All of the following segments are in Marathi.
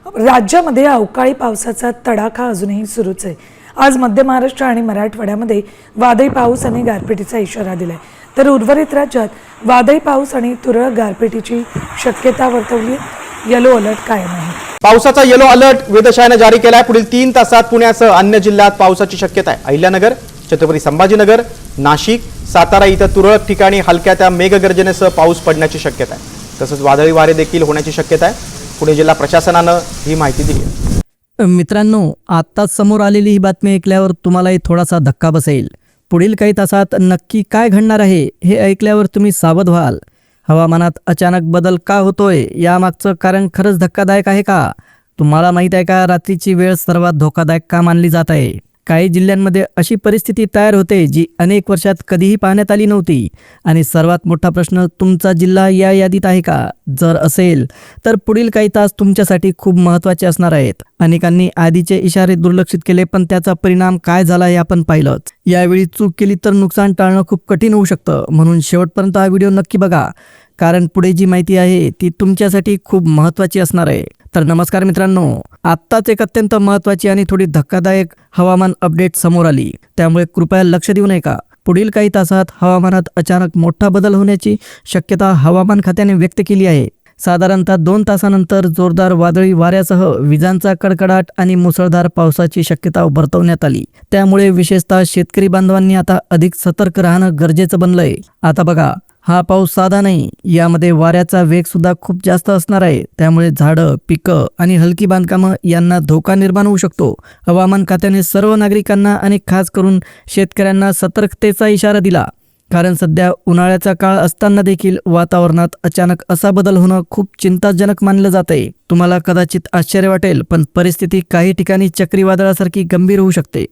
राज्यामध्ये अवकाळी पावसाचा तडाखा अजूनही सुरूच आहे। आज मध्य महाराष्ट्र आणि मराठवाड्यामध्ये वादळी पाऊस आणि गारपिटीचा इशारा दिलाय, तर उर्वरित राज्यात वादळी पाऊस आणि तुरळक गारपिटीची शक्यता वर्तवली। येलो अलर्ट कायम आहे। पावसाचा येलो अलर्ट वेधशाळेने जारी केलाय। पुढील 3 तासात पुण्यासह अन्य जिल्ह्यात पावसाची शक्यता आहे। अहिल्यानगर, छत्रपती संभाजीनगर, नाशिक, सातारा इथं तुरळक ठिकाणी हलक्या त्या मेघगर्जनेसह पाऊस पडण्याची शक्यता आहे। तसंच वादळी वारे देखील होण्याची शक्यता आहे। पुणे जिल्हा प्रशासनानं ही माहिती दिली आहे। मित्रांनो, आत्ताच समोर आलेली ही बातमी ऐकल्यावर तुम्हालाही थोडासा धक्का बसेल। पुढील काही तासात नक्की काय घडणार आहे हे ऐकल्यावर तुम्ही सावध व्हाल। हवामानात अचानक बदल का होतोय यामागचं कारण खरंच धक्कादायक आहे का? तुम्हाला माहित आहे का, रात्रीची वेळ सर्वात धोकादायक का मानली जात आहे? काही जिल्ह्यांमध्ये अशी परिस्थिती तयार होते जी अनेक वर्षात कधीही पाहण्यात आली नव्हती। आणि सर्वात मोठा प्रश्न, तुमचा जिल्हा या यादीत आहे का? जर असेल तर पुढील काही तास तुमच्यासाठी खूप महत्त्वाचे असणार आहेत। अनेकांनी आधीचे इशारे दुर्लक्षित केले, पण त्याचा परिणाम काय झाला हे आपण पाहिलंच। यावेळी चूक केली तर नुकसान टाळणं खूप कठीण होऊ शकतं, म्हणून शेवटपर्यंत हा व्हिडिओ नक्की बघा, कारण पुढे जी माहिती आहे ती तुमच्यासाठी खूप महत्त्वाची असणार आहे। तर नमस्कार मित्रांनो, आत्ताच एक अत्यंत महत्त्वाची आणि थोडी धक्कादायक हवामान अपडेट समोर आली, त्यामुळे कृपया लक्ष देऊ नका। पुढील काही तासात हवामानात अचानक मोठा बदल होण्याची शक्यता हवामान खात्याने व्यक्त केली आहे। साधारणतः 2 तासानंतर जोरदार वादळी वाऱ्यासह विजांचा कडकडाट आणि मुसळधार पावसाची शक्यता वर्तवण्यात आली। त्यामुळे विशेषतः शेतकरी बांधवांनी आता अधिक सतर्क राहणं गरजेचं बनलंय। आता बघा, हा पाऊस साधा नाही, यामध्ये वाऱ्याचा वेग सुद्धा खूप जास्त असणार आहे। त्यामुळे झाडं, पिकं आणि हलकी बांधकामं यांना धोका निर्माण होऊ शकतो। हवामान खात्याने सर्व नागरिकांना आणि खास करून शेतकऱ्यांना सतर्कतेचा इशारा दिला, कारण सध्या उन्हाळ्याचा काळ असताना देखील वातावरणात अचानक असा बदल होणं खूप चिंताजनक मानलं जातंय। तुम्हाला कदाचित आश्चर्य वाटेल, पण परिस्थिती काही ठिकाणी चक्रीवादळासारखी गंभीर होऊ शकते,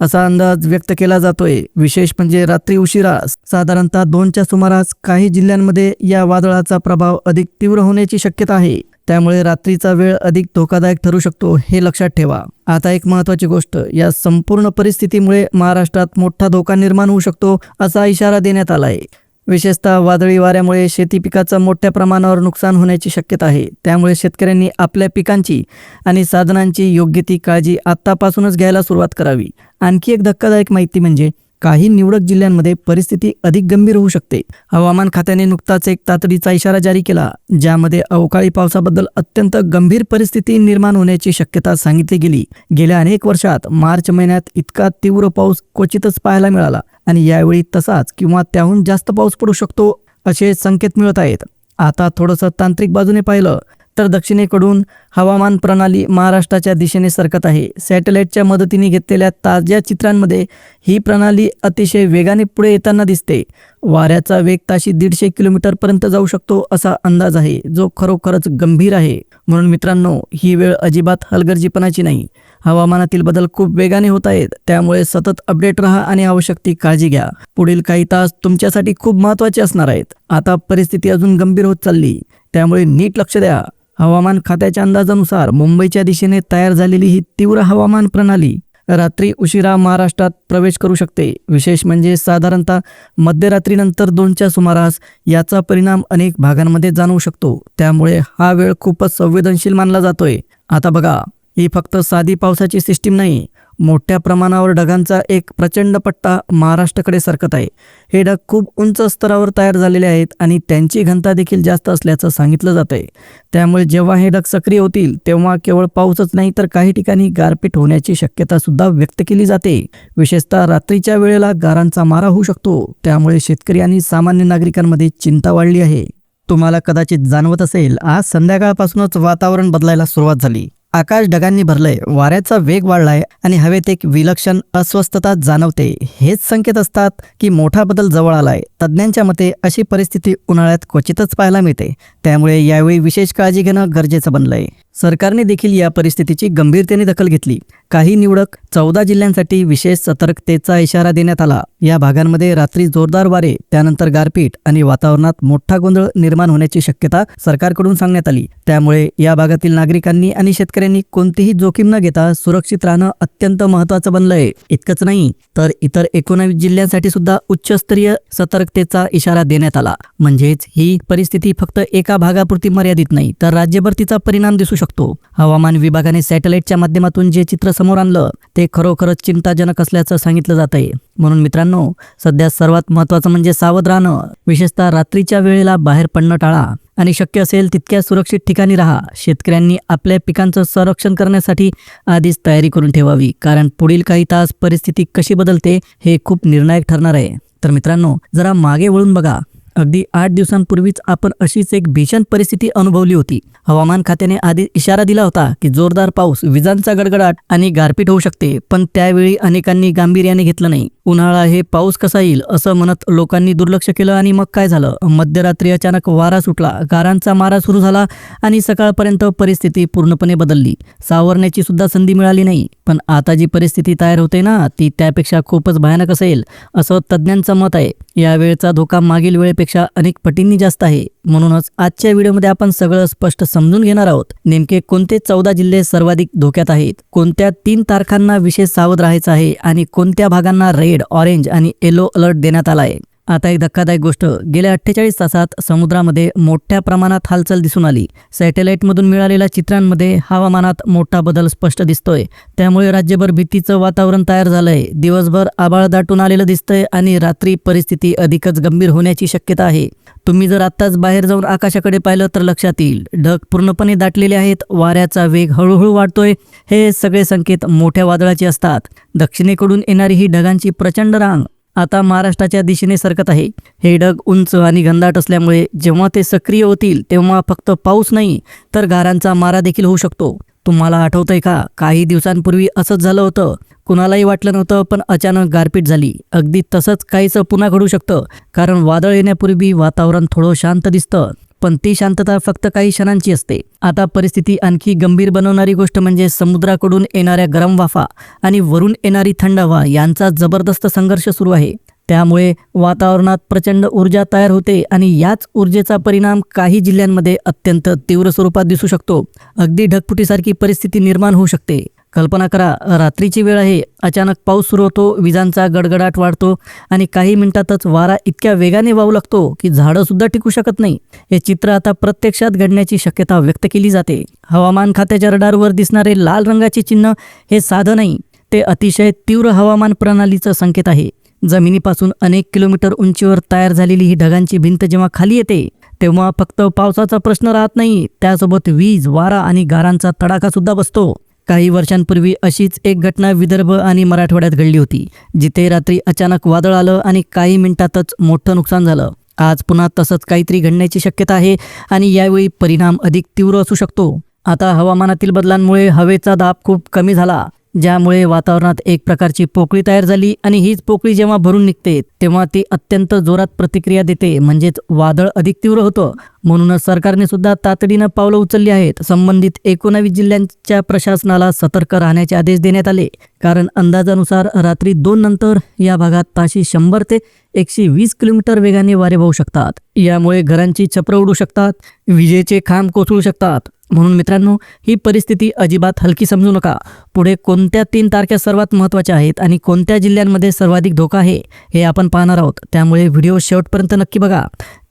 असा अंदाज व्यक्त केला जातोय। विशेष म्हणजे रात्री उशिरा साधारणतः 2च्या सुमारास काही जिल्ह्यांमध्ये या वादळाचा प्रभाव अधिक तीव्र होण्याची शक्यता आहे। त्यामुळे रात्रीचा वेळ अधिक धोकादायक ठरू शकतो, हे लक्षात ठेवा। आता एक महत्त्वाची गोष्ट, या संपूर्ण परिस्थितीमुळे महाराष्ट्रात मोठा धोका निर्माण होऊ शकतो असा इशारा देण्यात आला आहे। विशेषतः वादळी वाऱ्यामुळे शेती पिकाचं मोठ्या प्रमाणावर नुकसान होण्याची शक्यता आहे। त्यामुळे शेतकऱ्यांनी आपल्या पिकांची आणि साधनांची योग्य ती काळजी आतापासूनच घ्यायला सुरुवात करावी। आणखी एक धक्कादायक माहिती म्हणजे काही निवडक जिल्ह्यांमध्ये परिस्थिती अधिक गंभीर होऊ शकते। हवामान खात्याने नुकताच एक तातडीचा इशारा जारी केला, ज्यामध्ये अवकाळी पावसाबद्दल अत्यंत गंभीर परिस्थिती निर्माण होण्याची शक्यता सांगितली गेली। गेल्या अनेक वर्षात मार्च महिन्यात इतका तीव्र पाऊस क्वचितच पाहायला मिळाला, आणि यावेळी तसाच किंवा त्याहून जास्त पाऊस पडू शकतो असे संकेत मिळत आहेत। आता थोडंसं तांत्रिक बाजूने पाहिलं तर दक्षिणेकडून हवामान प्रणाली महाराष्ट्राच्या दिशेने सरकत आहे। सॅटेलाइटच्या मदतीने घेतलेल्या ताज्या चित्रांमध्ये ही प्रणाली अतिशय वेगाने पुढे येताना दिसते। वाऱ्याचा वेग ताशी 150 किलोमीटरपर्यंत जाऊ शकतो असा अंदाज आहे, जो खरोखरच गंभीर आहे। म्हणून मित्रांनो, ही वेळ अजिबात हलगर्जीपणाची नाही। हवामानातील बदल खूप वेगाने होत आहेत, त्यामुळे सतत अपडेट राहा आणि आवश्यक ती काळजी घ्या। पुढील काही तास तुमच्यासाठी खूप महत्त्वाचे असणार आहेत। आता परिस्थिती अजून गंभीर होत चालली, त्यामुळे नीट लक्ष द्या। हवामान खात्याच्या अंदाजानुसार मुंबईच्या दिशेने तयार झालेली ही तीव्र हवामान प्रणाली रात्री उशिरा महाराष्ट्रात प्रवेश करू शकते। विशेष म्हणजे साधारणतः मध्यरात्रीनंतर 2च्या सुमारास याचा परिणाम अनेक भागांमध्ये जाणवू शकतो। त्यामुळे हा वेळ खूपच संवेदनशील मानला जातोय। आता बघा, ही फक्त साधी पावसाची सिस्टीम नाही, मोठ्या प्रमाणावर ढगांचा एक प्रचंड पट्टा महाराष्ट्राकडे सरकत आहे। हे ढग खूप उंच स्तरावर तयार झालेले आहेत आणि त्यांची घनता देखील जास्त असल्याचं सांगितलं जात आहे। त्यामुळे जेव्हा हे ढग सक्रिय होतील तेव्हा केवळ पाऊसच नाही, तर काही ठिकाणी गारपीट होण्याची शक्यता सुद्धा व्यक्त केली जाते। विशेषतः रात्रीच्या वेळेला गारांचा मारा होऊ शकतो, त्यामुळे शेतकरी आणि सामान्य नागरिकांमध्ये चिंता वाढली आहे। तुम्हाला कदाचित जाणवत असेल, आज संध्याकाळपासूनच वातावरण बदलायला सुरुवात झाली। आकाश ढगांनी भरलंय, वाऱ्याचा वेग वाढलाय आणि हवेत एक विलक्षण अस्वस्थता जाणवते। हेच संकेत असतात की मोठा बदल जवळ आलाय। तज्ज्ञांच्या मते अशी परिस्थिती उन्हाळ्यात क्वचितच पाहायला मिळते, त्यामुळे यावेळी विशेष काळजी घेणं गरजेचं बनलंय। सरकारने देखील या परिस्थितीची गंभीरतेने दखल घेतली। काही निवडक 14 जिल्ह्यांसाठी विशेष सतर्कतेचा इशारा देण्यात आला। या भागांमध्ये रात्री जोरदार वारे, त्यानंतर गारपीट आणि वातावरणात मोठा गोंधळ निर्माण होण्याची शक्यता सरकारकडून सांगण्यात आली। त्यामुळे या भागातील नागरिकांनी आणि शेतकऱ्यांनी कोणतीही जोखीम न घेता सुरक्षित राहणं अत्यंत महत्त्वाचं बनलंय। इतकंच नाही, तर इतर 19 जिल्ह्यांसाठी सुद्धा उच्चस्तरीय सतर्क सतर्कतेचा इशारा देण्यात आला. म्हणजेच ही परिस्थिती फक्त एका भागापुरती मर्यादित नाही तर राज्यभर तिचा परिणाम दिसू शकतो. हवामान विभागाने सॅटेलाइटच्या माध्यमातून जे चित्र समोर आणलं ते खरोखरच चिंताजनक असल्याचं सांगितलं जात आहे. म्हणून मित्रांनो, सध्या सर्वात महत्त्वाचं म्हणजे सावध राहणं. विशेषतः रात्रीच्या वेळेला बाहेर पडणं टाळा आणि शक्य असेल तितक्या सुरक्षित ठिकाणी राहा. शेतकऱ्यांनी आपल्या पिकांचं संरक्षण करण्यासाठी आधीच तयारी करून ठेवावी, कारण पुढील काही तास परिस्थिती कशी बदलते हे खूप निर्णायक ठरणार आहे. तर मित्रांनो, जरा मागे वळून बघा. अगदी 8 दिवसांपूर्वीच आपण अशीच एक भीषण परिस्थिती अनुभवली होती. हवामान खात्याने आधी इशारा दिला होता की जोरदार पाऊस, विजांचा गडगडाट आणि गारपीट होऊ शकते, पण त्यावेळी अनेकांनी गांभीर्याने घेतलं नाही. उन्हाळा आहे, पाऊस कसा येईल असं म्हणत लोकांनी दुर्लक्ष केलं आणि मग काय झालं? मध्यरात्री अचानक वारा सुटला, गारांचा मारा सुरू झाला आणि सकाळपर्यंत परिस्थिती पूर्णपणे बदलली. सावरण्याची सुद्धा संधी मिळाली नाही. पण आता जी परिस्थिती तयार होते ना, ती त्यापेक्षा खूपच भयानक असेल असं तज्ज्ञांचं मत आहे. या वेळेचा धोका मागील वेळेपेक्षा अनेक पटींनी जास्त आहे. म्हणूनच आजच्या व्हिडिओमध्ये आपण सगळं स्पष्ट समजून घेणार आहोत. नेमके कोणते 14 जिल्हे सर्वाधिक धोक्यात आहेत, कोणत्या 3 तारखांना विशेष सावध राहायचं आहे आणि कोणत्या भागांना रेड, ऑरेंज आणि येलो अलर्ट देण्यात आला आहे. आता एक धक्कादायक गोष्ट, गेल्या 48 तासात समुद्रामध्ये मोठ्या प्रमाणात हालचाल दिसून आली. सॅटेलाइटमधून मिळालेल्या चित्रांमध्ये हवामानात मोठा बदल स्पष्ट दिसतोय. त्यामुळे राज्यभर भीतीचं वातावरण तयार झालंय. दिवसभर आभाळ दाटून आलेलं दिसतंय आणि रात्री परिस्थिती अधिकच गंभीर होण्याची शक्यता आहे. तुम्ही जर आत्ताच बाहेर जाऊन आकाशाकडे पाहिलं तर लक्षात येईल, ढग पूर्णपणे दाटलेले आहेत, वाऱ्याचा वेग हळूहळू वाढतोय. हे सगळे संकेत मोठ्या वादळाचे असतात. दक्षिणेकडून येणारी ही ढगांची प्रचंड रांग आता महाराष्ट्राच्या दिशेने सरकत आहे. हे ढग उंच आणि घनदाट असल्यामुळे जेव्हा ते सक्रिय होतील तेव्हा फक्त पाऊस नाही तर गारांचा मारा देखील होऊ शकतो. तुम्हाला आठवतंय का, काही दिवसांपूर्वी असंच झालं होतं. कुणालाही वाटलं नव्हतं, पण अचानक गारपीट झाली. अगदी तसंच काहीसं पुन्हा घडू शकतं, कारण वादळ येण्यापूर्वी वातावरण थोडं शांत दिसतं, पण ती शांतता फक्त काही क्षणांची असते. आता परिस्थिती आणखी गंभीर बनवणारी गोष्ट म्हणजे समुद्राकडून येणाऱ्या गरम वाफा आणि वरून येणारी थंड हवा यांचा जबरदस्त संघर्ष सुरू आहे. त्यामुळे वातावरणात प्रचंड ऊर्जा तयार होते आणि याच ऊर्जेचा परिणाम काही जिल्ह्यांमध्ये अत्यंत तीव्र स्वरूपात दिसू शकतो. अगदी ढगफुटीसारखी परिस्थिती निर्माण होऊ शकते. कल्पना करा, रात्रीची वेळ आहे, अचानक पाऊस सुरू होतो, विजांचा गडगडाट वाढतो आणि काही मिनिटातच वारा इतक्या वेगाने वाहू लागतो की झाडं सुद्धा टिकू शकत नाही. हे चित्र आता प्रत्यक्षात घडण्याची शक्यता व्यक्त केली जाते. हवामान खात्याच्या रडारवर दिसणारे लाल रंगाचे चिन्ह हे साधं नाही, ते अतिशय तीव्र हवामान प्रणालीचं संकेत आहे. जमिनीपासून अनेक किलोमीटर उंचीवर तयार झालेली ही ढगांची भिंत जेव्हा खाली येते तेव्हा फक्त पावसाचा प्रश्न राहत नाही, त्यासोबत वीज, वारा आणि गारांचा तडाखा सुद्धा बसतो. काही वर्षांपूर्वी अशीच एक घटना विदर्भ आणि मराठवाड्यात घडली होती, जिथे रात्री अचानक वादळ आलं आणि काही मिनिटातच मोठं नुकसान झालं. आज पुन्हा तसंच काहीतरी घडण्याची शक्यता आहे आणि यावेळी परिणाम अधिक तीव्र असू शकतो. आता हवामानातील बदलांमुळे हवेचा दाब खूप कमी झाला, ज्यामुळे वातावरणात एक प्रकारची पोकळी तयार झाली आणि हीच पोकळी जेव्हा भरून निघते तेव्हा ती अत्यंत जोरात प्रतिक्रिया देते, म्हणजेच वादळ अधिक तीव्र होतं. म्हणूनच सरकारने सुद्धा तातडीनं पावलं उचलली आहेत. संबंधित 19 जिल्ह्यांच्या प्रशासनाला सतर्क राहण्याचे आदेश देण्यात आले, कारण अंदाजानुसार रात्री 2 नंतर या भागात ताशी 100 ते 120 किलोमीटर वेगाने वारे वाहू शकतात. यामुळे घरांची छपरं उडू शकतात, विजेचे खांब कोसळू शकतात. म्हणून मित्रांनो, ही परिस्थिती अजिबात हलकी समजू नका. पुढे कोणत्या 3 तारखा सर्वात महत्त्वाच्या आहेत आणि कोणत्या जिल्ह्यांमध्ये सर्वाधिक धोका आहे हे आपण पाहणार आहोत. त्यामुळे व्हिडिओ शेवटपर्यंत नक्की बघा,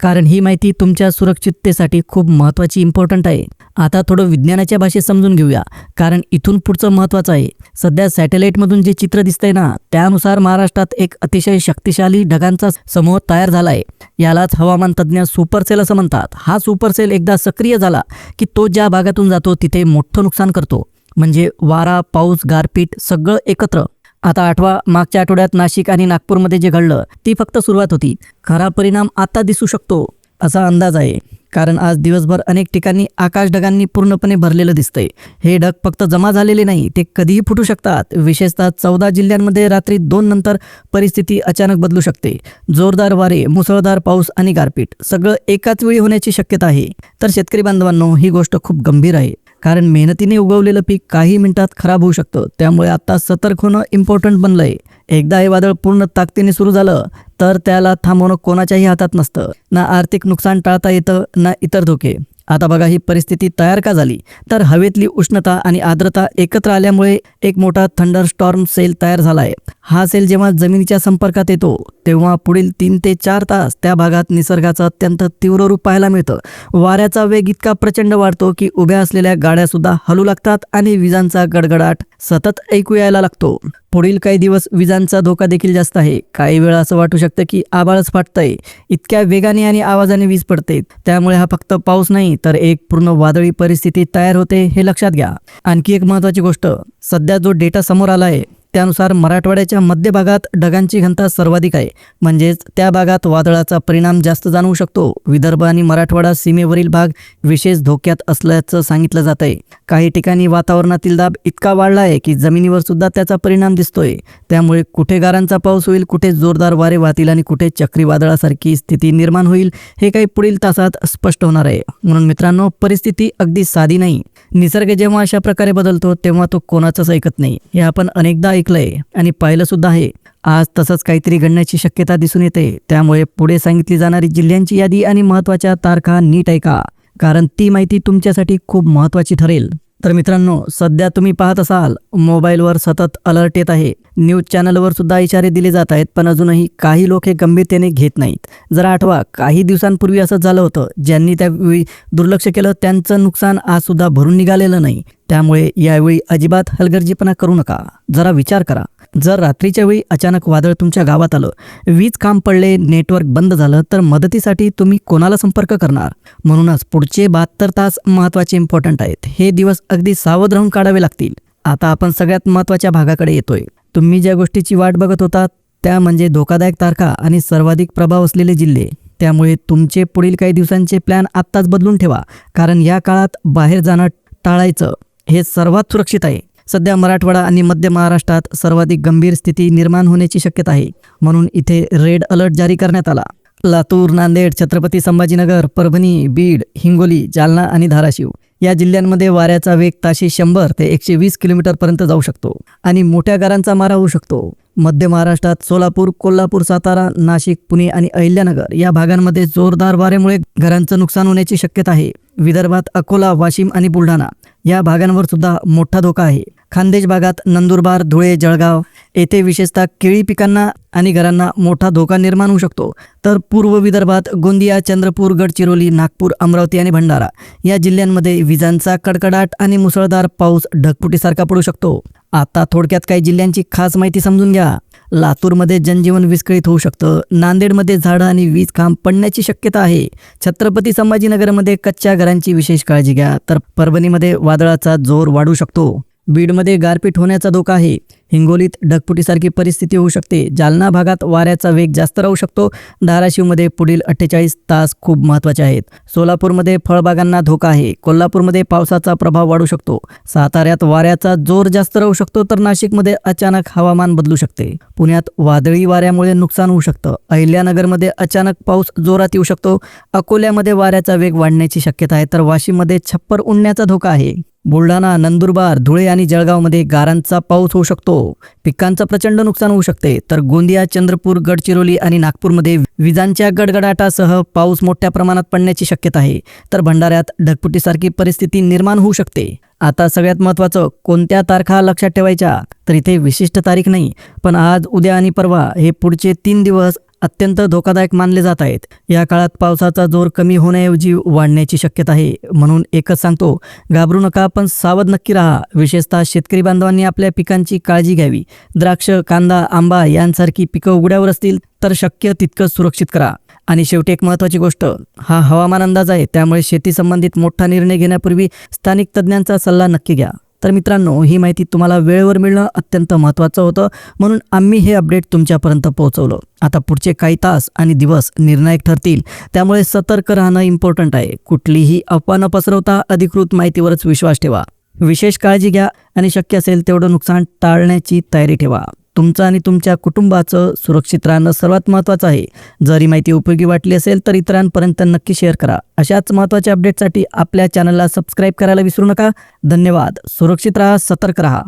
कारण ही माहिती तुमच्या सुरक्षिततेसाठी खूप महत्त्वाची, इम्पॉर्टंट आहे. आता थोडं विज्ञानाच्या भाषेत समजून घेऊया, कारण इथून पुढचं महत्त्वाचं आहे. सध्या सॅटेलाइटमधून जे चित्र दिसतंय ना, त्यानुसार महाराष्ट्रात एक अतिशय शक्तिशाली ढगांचा समूह तयार झाला आहे. यालाच हवामान तज्ज्ञ सुपरसेल असं म्हणतात. हा सुपरसेल एकदा सक्रिय झाला की तो ज्या भागातून जातो तिथे मोठं नुकसान करतो. म्हणजे वारा, पाऊस, गारपीट सगळं एकत्र. आता आठवा, मागच्या आठवड्यात नाशिक आणि नागपूरमध्ये जे घडलं ती फक्त सुरुवात होती. खरा परिणाम आता दिसू शकतो असा अंदाज आहे, कारण आज दिवसभर अनेक ठिकाणी आकाश ढगांनी पूर्णपणे भरलेलं दिसतंय. हे ढग फक्त जमा झालेले नाही, ते कधीही फुटू शकतात. विशेषतः 14 जिल्ह्यांमध्ये रात्री 2 नंतर परिस्थिती अचानक बदलू शकते. जोरदार वारे, मुसळधार पाऊस आणि गारपीट सगळं एकाच वेळी होण्याची शक्यता आहे. तर शेतकरी बांधवांनो, ही गोष्ट खूप गंभीर आहे, कारण मेहनतीने उगवलेलं पीक काही मिनिटात खराब होऊ शकतं. त्यामुळे आता सतर्क होणं इम्पॉर्टंट बनलंय. एकदा हे वादळ पूर्ण ताकदीने सुरू झालं तर त्याला थांबवणं कोणाच्याही हातात नसतं. ना आर्थिक नुकसान टाळता येतं, ना इतर धोके. आता बघा, ही परिस्थिती तयार का झाली, तर हवेतली उष्णता आणि आर्द्रता एकत्र आल्यामुळे एक मोठा थंडर स्टॉर्म सेल तयार झाला आहे. हा सेल जेव्हा जमिनीच्या संपर्कात येतो तेव्हा पुढील 3 ते 4 तास त्या भागात निसर्गाचं अत्यंत तीव्र रूप पाहायला मिळतं. वाऱ्याचा वेग इतका प्रचंड वाढतो की उभ्या असलेल्या गाड्या सुद्धा हलू लागतात आणि विजांचा गडगडाट सतत ऐकू यायला लागतो. पुढील काही दिवस विजांचा धोका देखील जास्त आहे. काही वेळा असं वाटू शकतं की आभाळच फाटतंय, इतक्या वेगाने आणि आवाजाने वीज पडते. त्यामुळे हा फक्त पाऊस नाही तर एक पूर्ण वादळी परिस्थिती तयार होते, हे लक्षात घ्या. आणखी एक महत्त्वाची गोष्ट, सध्या जो डेटा समोर आला आहे त्यानुसार मराठवाड्याच्या मध्य भागात ढगांची घनता सर्वाधिक आहे, म्हणजेच त्या भागात वादळाचा परिणाम जास्त जाणवू शकतो. विदर्भ आणि मराठवाडा सीमेवरील भाग विशेष धोक्यात असल्याचं सांगितलं जात आहे. काही ठिकाणी वातावरणातील दाब इतका वाढला आहे की जमिनीवर सुद्धा त्याचा परिणाम दिसतोय. त्यामुळे कुठे गारांचा पाऊस होईल, कुठे जोरदार वारे वाहतील आणि कुठे चक्रीवादळासारखी स्थिती निर्माण होईल हे काही पुढील तासात स्पष्ट होणार आहे. म्हणून मित्रांनो, परिस्थिती अगदी साधी नाही. निसर्ग जेव्हा अशा प्रकारे बदलतो तेव्हा तो कोणाचंच ऐकत नाही. हे आपण अनेकदा ऐकलंय आणि पाहिलं सुद्धा आहे. आज तसंच काहीतरी घडण्याची शक्यता दिसून येते. त्यामुळे पुढे सांगितली जाणारी जिल्ह्यांची यादी आणि महत्त्वाच्या तारखा नीट ऐका, कारण ती माहिती तुमच्यासाठी खूप महत्त्वाची ठरेल. तर मित्रांनो, सध्या तुम्ही पाहत असाल मोबाईलवर सतत अलर्ट येत आहे. न्यूज चॅनलवर सुद्धा इशारे दिले जात आहेत, पण अजूनही काही लोक हे गंभीरतेने घेत नाहीत. जरा आठवा, काही दिवसांपूर्वी असंच झालं होतं. ज्यांनी त्यावेळी दुर्लक्ष केलं त्यांचं नुकसान आज सुद्धा भरून निघालेलं नाही. त्यामुळे यावेळी अजिबात हलगर्जीपणा करू नका. जरा विचार करा, जर रात्रीच्या वेळी अचानक वादळ तुमच्या गावात आलं, वीज खांब पडले, नेटवर्क बंद झालं, तर मदतीसाठी तुम्ही कोणाला संपर्क करणार? म्हणूनच पुढचे 72 तास महत्त्वाचे इम्पॉर्टंट आहेत. हे दिवस अगदी सावध राहून काढावे लागतील. आता आपण सगळ्यात महत्त्वाच्या भागाकडे येतोय. तुम्ही ज्या गोष्टीची वाट बघत होता त्या म्हणजे धोकादायक तारखा आणि सर्वाधिक प्रभाव असलेले जिल्हे. त्यामुळे तुमचे पुढील काही दिवसांचे प्लॅन आत्ताच बदलून ठेवा, कारण या काळात बाहेर जाणं टाळायचं हे सर्वात सुरक्षित आहे. सध्या मराठवाडा आणि मध्य महाराष्ट्रात सर्वाधिक गंभीर स्थिती निर्माण होण्याची शक्यता आहे. म्हणून इथे रेड अलर्ट जारी करण्यात आला. लातूर, नांदेड, छत्रपती संभाजीनगर, परभणी, बीड, हिंगोली, जालना आणि धाराशिव या जिल्ह्यांमध्ये वाऱ्याचा वेग ताशी 100 ते 120 किलोमीटरपर्यंत जाऊ शकतो आणि मोठ्या गारांचा मारा होऊ शकतो. मध्य महाराष्ट्रात सोलापूर, कोल्हापूर, सातारा, नाशिक, पुणे आणि अहिल्यानगर या भागांमध्ये जोरदार वाऱ्यामुळे घरांचं नुकसान होण्याची शक्यता आहे. विदर्भात अकोला, वाशिम आणि बुलढाणा या भागांवर सुद्धा मोठा धोका आहे. खानदेश भागात नंदुरबार, धुळे, जळगाव येथे विशेषतः केळी पिकांना आणि घरांना मोठा धोका निर्माण होऊ शकतो. तर पूर्व विदर्भात गोंदिया, चंद्रपूर, गडचिरोली, नागपूर, अमरावती आणि भंडारा या जिल्ह्यांमध्ये विजांचा कडकडाट आणि मुसळधार पाऊस ढगफुटीसारखा पडू शकतो. आता थोडक्यात काही जिल्ह्यांची खास माहिती समजून घ्या. लातूरमध्ये जनजीवन विस्कळीत होऊ शकतं. नांदेडमध्ये झाडं आणि वीज खांब पडण्याची शक्यता आहे. छत्रपती संभाजीनगरमध्ये कच्च्या घरांची विशेष काळजी घ्या. तर परभणीमध्ये वादळाचा जोर वाढू शकतो. बीडमध्ये गारपीट होण्याचा धोका आहे. हिंगोलीत ढगफुटीसारखी परिस्थिती होऊ शकते. जालना भागात वाऱ्याचा वेग जास्त राहू शकतो. धाराशिवमध्ये पुढील 48 तास खूप महत्त्वाचे आहेत. सोलापूरमध्ये फळबागांना धोका आहे. कोल्हापूरमध्ये पावसाचा प्रभाव वाढू शकतो. साताऱ्यात वाऱ्याचा जोर जास्त राहू शकतो. तर नाशिकमध्ये अचानक हवामान बदलू शकते. पुण्यात वादळी वाऱ्यामुळे नुकसान होऊ शकतं. अहिल्यानगरमध्ये अचानक पाऊस जोरात येऊ शकतो. अकोल्यामध्ये वाऱ्याचा वेग वाढण्याची शक्यता आहे. तर वाशिममध्ये छप्पर उडण्याचा धोका आहे. बुलढाणा, नंदुरबार, धुळे आणि जळगावमध्ये गारांचा पाऊस होऊ शकतो. पिकांचं प्रचंड नुकसान होऊ शकते. तर गोंदिया, चंद्रपूर, गडचिरोली आणि नागपूरमध्ये विजांच्या गडगडाटासह पाऊस मोठ्या प्रमाणात पडण्याची शक्यता आहे. तर भंडाऱ्यात ढगफुटीसारखी परिस्थिती निर्माण होऊ शकते. आता सगळ्यात महत्त्वाचं, कोणत्या तारखा लक्षात ठेवायच्या? तर इथे विशिष्ट तारीख नाही, पण आज, उद्या आणि परवा हे पुढचे 3 दिवस अत्यंत धोकादायक मानले जात आहेत. या काळात पावसाचा जोर कमी होण्याऐवजी वाढण्याची शक्यता आहे. म्हणून एकच सांगतो, घाबरू नका, पण सावध नक्की राहा. विशेषतः शेतकरी बांधवांनी आपल्या पिकांची काळजी घ्यावी. द्राक्ष, कांदा, आंबा यांसारखी पिकं उघड्यावर असतील तर शक्य तितकं सुरक्षित करा. आणि शेवटी एक महत्त्वाची गोष्ट, हा हवामान अंदाज आहे, त्यामुळे शेती संबंधित मोठा निर्णय घेण्यापूर्वी स्थानिक तज्ज्ञांचा सल्ला नक्की घ्या. तर मित्रांनो, ही माहिती तुम्हाला वेळेवर मिळणं अत्यंत महत्त्वाचं होतं, म्हणून आम्ही हे अपडेट तुमच्यापर्यंत पोहोचवलं. आता पुढचे काही तास आणि दिवस निर्णायक ठरतील, त्यामुळे सतर्क राहणं इम्पॉर्टंट आहे. कुठलीही अफवा न पसरवता अधिकृत माहितीवरच विश्वास ठेवा. विशेष काळजी घ्या आणि शक्य असेल तेवढं नुकसान टाळण्याची तयारी ठेवा. तुमचं आणि तुमच्या कुटुंबाचं सुरक्षित राहणं सर्वात महत्त्वाचं आहे. जर ही माहिती उपयोगी वाटली असेल तर इतरांपर्यंत नक्की शेअर करा. अशाच महत्त्वाच्या अपडेटसाठी आपल्या चॅनलला सबस्क्राईब करायला विसरू नका. धन्यवाद. सुरक्षित राहा, सतर्क राहा.